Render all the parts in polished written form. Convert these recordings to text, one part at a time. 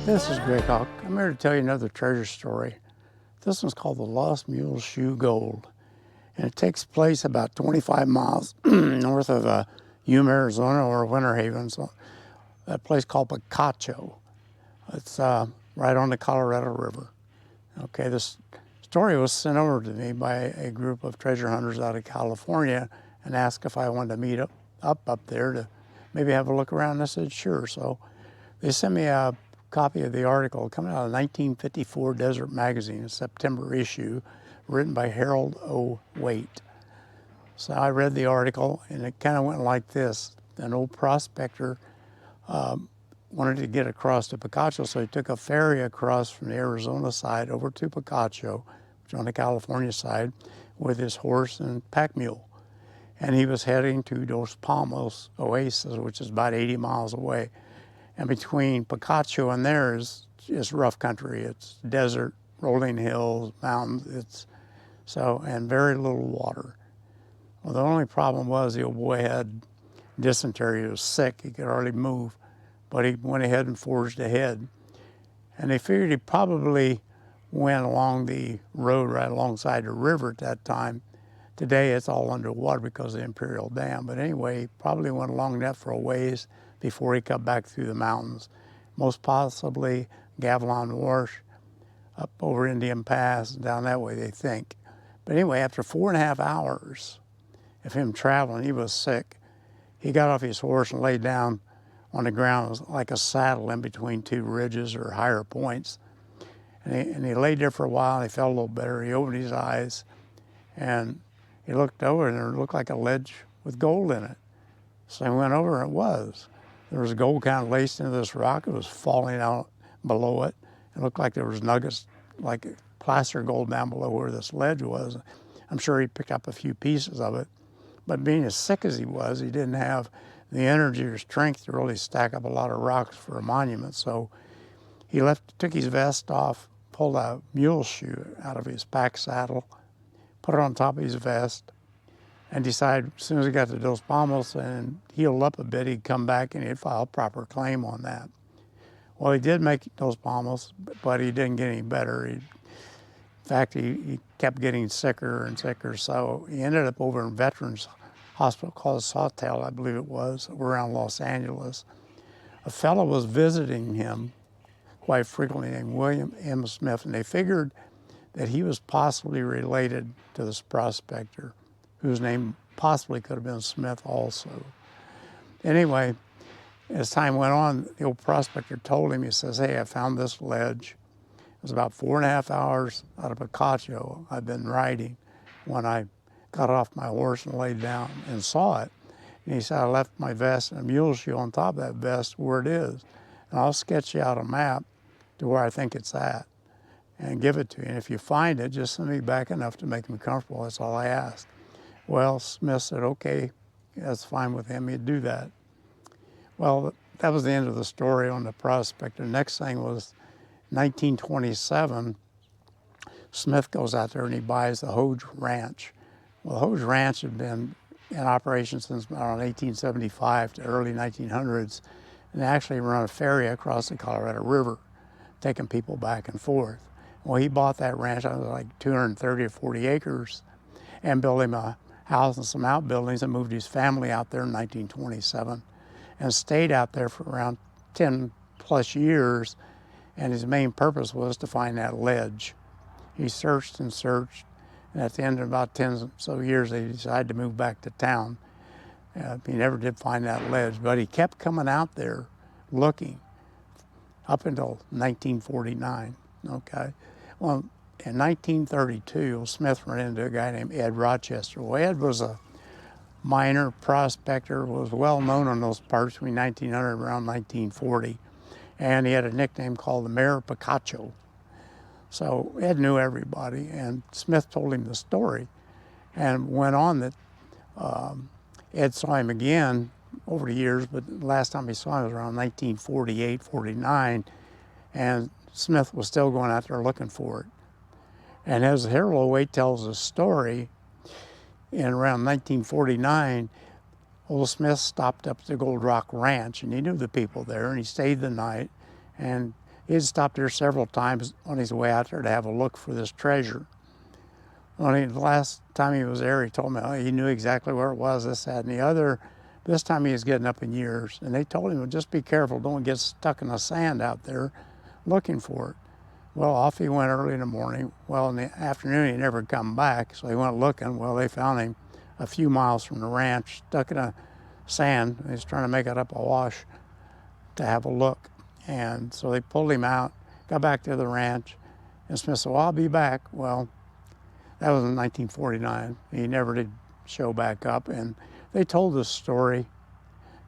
This is Greg Hawk. I'm here to tell you another treasure story. This one's called The Lost Mule Shoe Gold, and it takes place about 25 miles north of Yuma, Arizona, or Winter Haven, so a place called Picacho. It's right on the Colorado River. Okay, this story was sent over to me by a group of treasure hunters out of California and asked if I wanted to meet up there to maybe have a look around. And I said, sure. So they sent me a copy of the article coming out of 1954 Desert Magazine, a September issue, written by Harold O. Waite. So I read the article, and it kind of went like this. An old prospector wanted to get across to Picacho, so he took a ferry across from the Arizona side over to Picacho, which is on the California side, with his horse and pack mule. And he was heading to Dos Palmos Oasis, which is about 80 miles away. And between Picacho and there is rough country. It's desert, rolling hills, mountains, and very little water. Well, the only problem was the old boy had dysentery. He was sick. He could hardly move. But he went ahead and forged ahead. And they figured he probably went along the road right alongside the river at that time. Today it's all underwater because of the Imperial Dam. But anyway, he probably went along that for a ways before he cut back through the mountains. Most possibly Gavilan Wash, up over Indian Pass, down that way, they think. But anyway, after 4.5 hours of him traveling, he was sick. He got off his horse and laid down on the ground. It was like a saddle in between two ridges or higher points. And he laid there for a while, and he felt a little better. He opened his eyes, and he looked over, and it looked like a ledge with gold in it. So he went over, and it was. There was gold kind of laced into this rock. It was falling out below it. It looked like there was nuggets, like plaster gold down below where this ledge was. I'm sure he picked up a few pieces of it. But being as sick as he was, he didn't have the energy or strength to really stack up a lot of rocks for a monument. So he took his vest off, pulled a mule shoe out of his pack saddle, put it on top of his vest, and decided as soon as he got to Dos Palmos and healed up a bit, he'd come back and he'd file a proper claim on that. Well, he did make Dos Palmos, but he didn't get any better. In fact, he kept getting sicker and sicker, so he ended up over in Veterans Hospital called Sawtelle, I believe it was, around Los Angeles. A fellow was visiting him quite frequently named William M. Smith, and they figured that he was possibly related to this prospector, whose name possibly could have been Smith also. Anyway, as time went on, the old prospector told him, he says, hey, I found this ledge. It was about 4.5 hours out of Picacho I'd been riding when I got off my horse and laid down and saw it. And he said, I left my vest and a mule shoe on top of that vest where it is. And I'll sketch you out a map to where I think it's at and give it to you. And if you find it, just send me back enough to make me comfortable. That's all I asked. Well, Smith said, okay, that's fine with him. He'd do that. Well, that was the end of the story on the prospector. The next thing was 1927. Smith goes out there and he buys the Hoge Ranch. Well, the Hoge Ranch had been in operation since around 1875 to early 1900s, and they actually run a ferry across the Colorado River, taking people back and forth. Well, he bought that ranch, it was like 230 or 40 acres, and built him a house and some outbuildings, and moved his family out there in 1927, and stayed out there for around 10 plus years, and his main purpose was to find that ledge. He searched and searched, and at the end of about 10 or so years, they decided to move back to town. He never did find that ledge, but he kept coming out there looking up until 1949, okay? Well, in 1932, Smith ran into a guy named Ed Rochester. Well, Ed was a miner, prospector, was well known in those parts between 1900 and around 1940, and he had a nickname called the Mayor of Picacho. So Ed knew everybody, and Smith told him the story, and went on that Ed saw him again over the years, but the last time he saw him was around 1948, 49, and Smith was still going out there looking for it. And as Harold Waite tells the story, in around 1949, old Smith stopped up at the Gold Rock Ranch, and he knew the people there, and he stayed the night and He had stopped there several times on his way out there to have a look for this treasure. Only the last time he was there, he told me he knew exactly where it was, this, that, and the other. This time he was getting up in years, and they told him, well, just be careful, don't get stuck in the sand out there looking for it. Well, off he went early in the morning. Well, in the afternoon, he never come back, so he went looking. Well, they found him a few miles from the ranch, stuck in a sand. He was trying to make it up a wash to have a look. And so they pulled him out, got back to the ranch, and Smith said, well, I'll be back. Well, that was in 1949. He never did show back up. And they told this story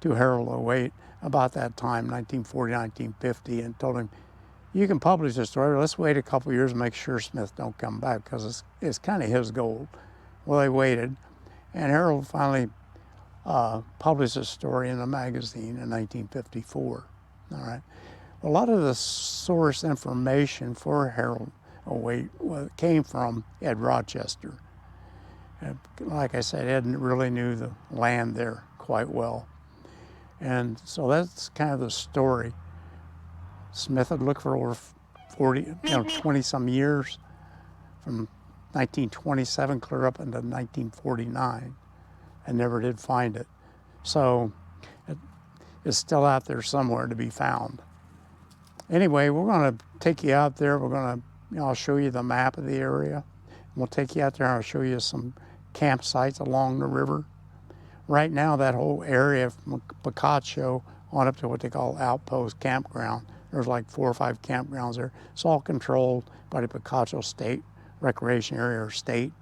to Harold O'Waite about that time, 1940, 1950, and told him, you can publish this story, but let's wait a couple years and make sure Smith don't come back, because it's kind of his gold. Well, they waited, and Harold finally published this story in a magazine in 1954. All right. A lot of the source information for Harold O'Waite came from Ed Rochester. Like I said, Ed really knew the land there quite well. And so that's kind of the story. Smith had looked for over 20 some years, from 1927 clear up into 1949, and never did find it. So it's still out there somewhere to be found. Anyway, we're going to take you out there. We're going to, I'll show you the map of the area. We'll take you out there and I'll show you some campsites along the river. Right now, that whole area from Picacho on up to what they call Outpost Campground, there's like 4 or 5 campgrounds there. It's all controlled by the Picacho State Recreation Area or state.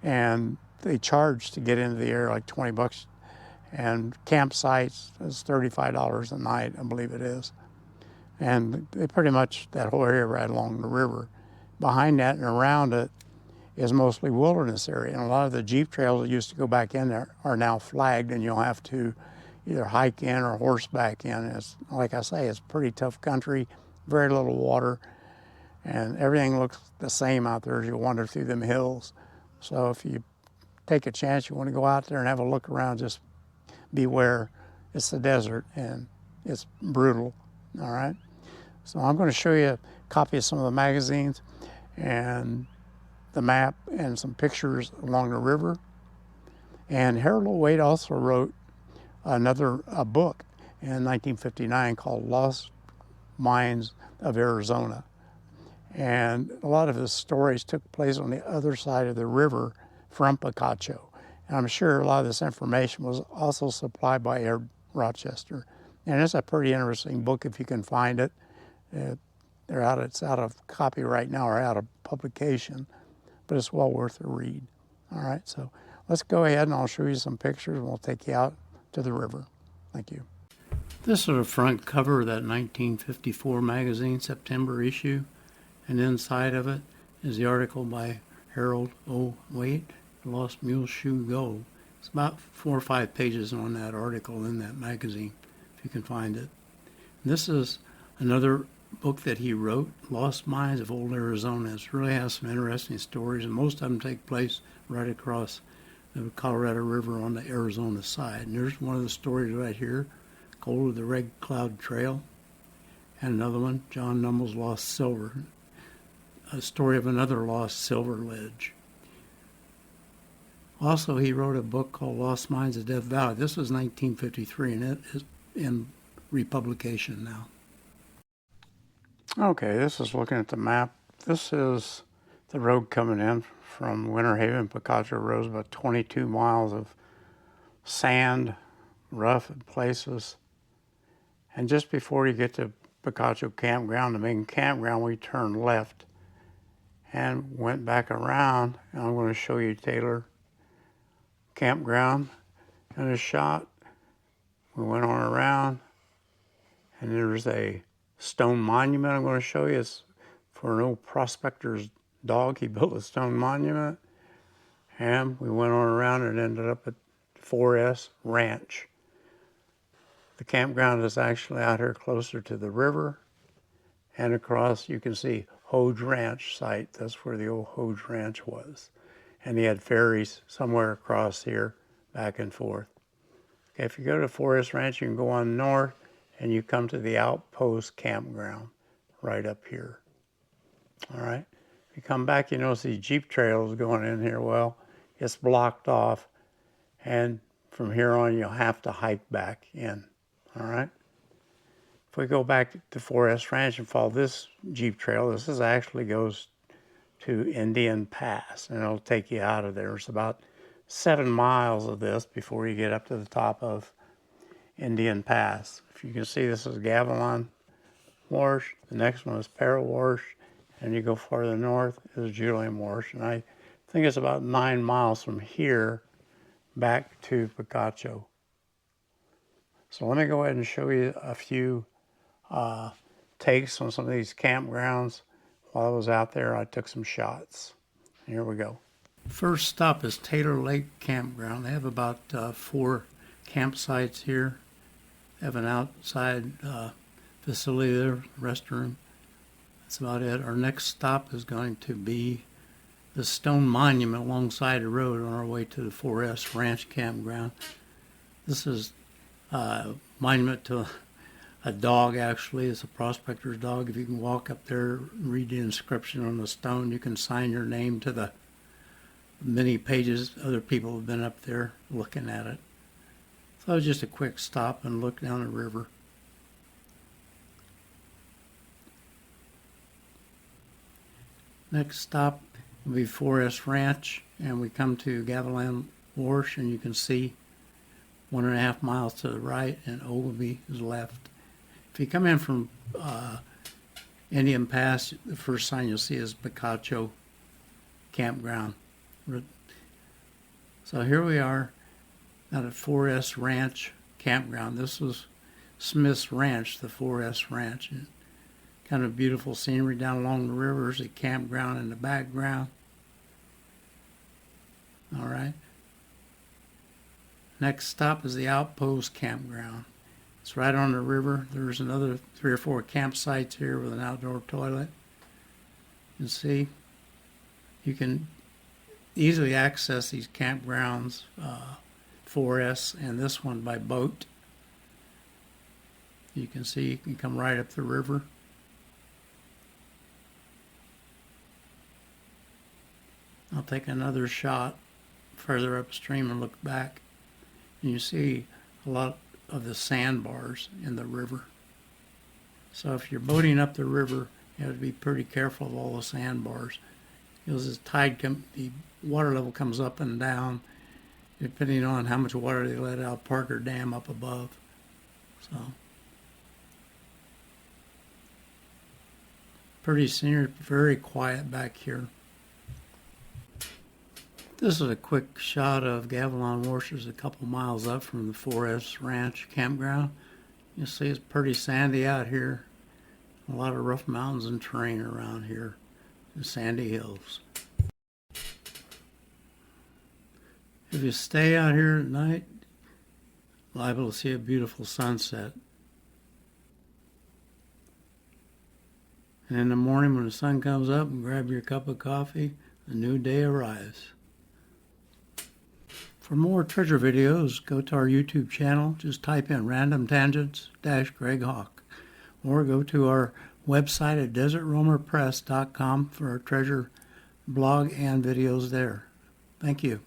And they charge to get into the area like 20 bucks. And campsites is $35 a night, I believe it is. And they pretty much, that whole area right along the river. Behind that and around it is mostly wilderness area. And a lot of the Jeep trails that used to go back in there are now flagged, and you'll have to either hike in or horseback in. It's, like I say, it's pretty tough country, very little water, and everything looks the same out there as you wander through them hills. So if you take a chance, you want to go out there and have a look around, just beware. It's the desert and it's brutal, all right? So I'm going to show you a copy of some of the magazines and the map and some pictures along the river. And Harold O'Waite also wrote a book in 1959 called Lost Mines of Arizona. And a lot of his stories took place on the other side of the river from Picacho. And I'm sure a lot of this information was also supplied by Ed Rochester. And it's a pretty interesting book if you can find it. It's out of copyright now, or out of publication, but it's well worth a read. All right, so let's go ahead and I'll show you some pictures and we'll take you out to the river. Thank you. This is the front cover of that 1954 magazine, September issue, and inside of it is the article by Harold O'Waite, Lost Mule Shoe Gold. It's about 4 or 5 pages on that article in that magazine, if you can find it. And this is another book that he wrote, Lost Mines of Old Arizona. It really has some interesting stories, and most of them take place right across the Colorado River on the Arizona side. And there's one of the stories right here, Gold of the Red Cloud Trail, and another one, John Numble's Lost Silver, a story of another lost silver ledge. Also, he wrote a book called Lost Mines of Death Valley. This was 1953, and it is in republication now. Okay, this is looking at the map. This is the road coming in from Winter Haven. Picacho Road, about 22 miles of sand, rough in places. And just before you get to Picacho Campground, the main campground, we turned left and went back around. And I'm going to show you Taylor Campground in a shot. We went on around, and there's a stone monument I'm going to show you. It's for an old prospector's dog. He built a stone monument. And we went on around and ended up at 4S Ranch. The campground is actually out here closer to the river. And across, you can see Hoge Ranch site. That's where the old Hoge Ranch was. And he had ferries somewhere across here, back and forth. Okay, if you go to 4S Ranch, you can go on north and you come to the Outpost Campground right up here. All right. If you come back, you notice these Jeep trails going in here. Well, it's blocked off, and from here on, you'll have to hike back in. All right. If we go back to Forest Ranch and follow this Jeep trail, this is actually goes to Indian Pass, and it'll take you out of there. It's about 7 miles of this before you get up to the top of Indian Pass. If you can see, this is Gavilan Wash, the next one is Para Wash, and you go farther north is Julian Wash, and I think it's about 9 miles from here back to Picacho. So let me go ahead and show you a few takes on some of these campgrounds. While I was out there, I took some shots. Here we go. First stop is Taylor Lake Campground. They have about 4 campsites here. They have an outside facility there, restroom. That's about it. Our next stop is going to be the stone monument alongside the road on our way to the 4S Ranch Campground. This is a monument to a dog, actually. It's a prospector's dog. If you can walk up there and read the inscription on the stone, you can sign your name to the many pages. Other people have been up there looking at it. So it was just a quick stop and look down the river. Next stop will be 4S Ranch, and we come to Gavilan Wash, and you can see 1.5 miles to the right, and Ogilvie is left. If you come in from Indian Pass, the first sign you'll see is Picacho Campground. So here we are at a 4S Ranch Campground. This was Smith's Ranch, the 4S Ranch. And kind of beautiful scenery down along the rivers, a campground in the background. All right. Next stop is the Outpost Campground. It's right on the river. There's another 3 or 4 campsites here with an outdoor toilet. You can see you can easily access these campgrounds, 4S and this one, by boat. You can see you can come right up the river. I'll take another shot further upstream and look back. And you see a lot of the sandbars in the river. So if you're boating up the river, you have to be pretty careful of all the sandbars. Because as the water level comes up and down, depending on how much water they let out Parker Dam up above. So pretty scenery, very quiet back here. This is a quick shot of Gavilan Wash, a couple miles up from the 4S Ranch Campground. You'll see it's pretty sandy out here. A lot of rough mountains and terrain around here, and sandy hills. If you stay out here at night, you're liable to see a beautiful sunset. And in the morning when the sun comes up, and grab your cup of coffee, a new day arrives. For more treasure videos, go to our YouTube channel. Just type in Random Tangents Greg Hawk, or go to our website at desertroamerpress.com for our treasure blog and videos there. Thank you.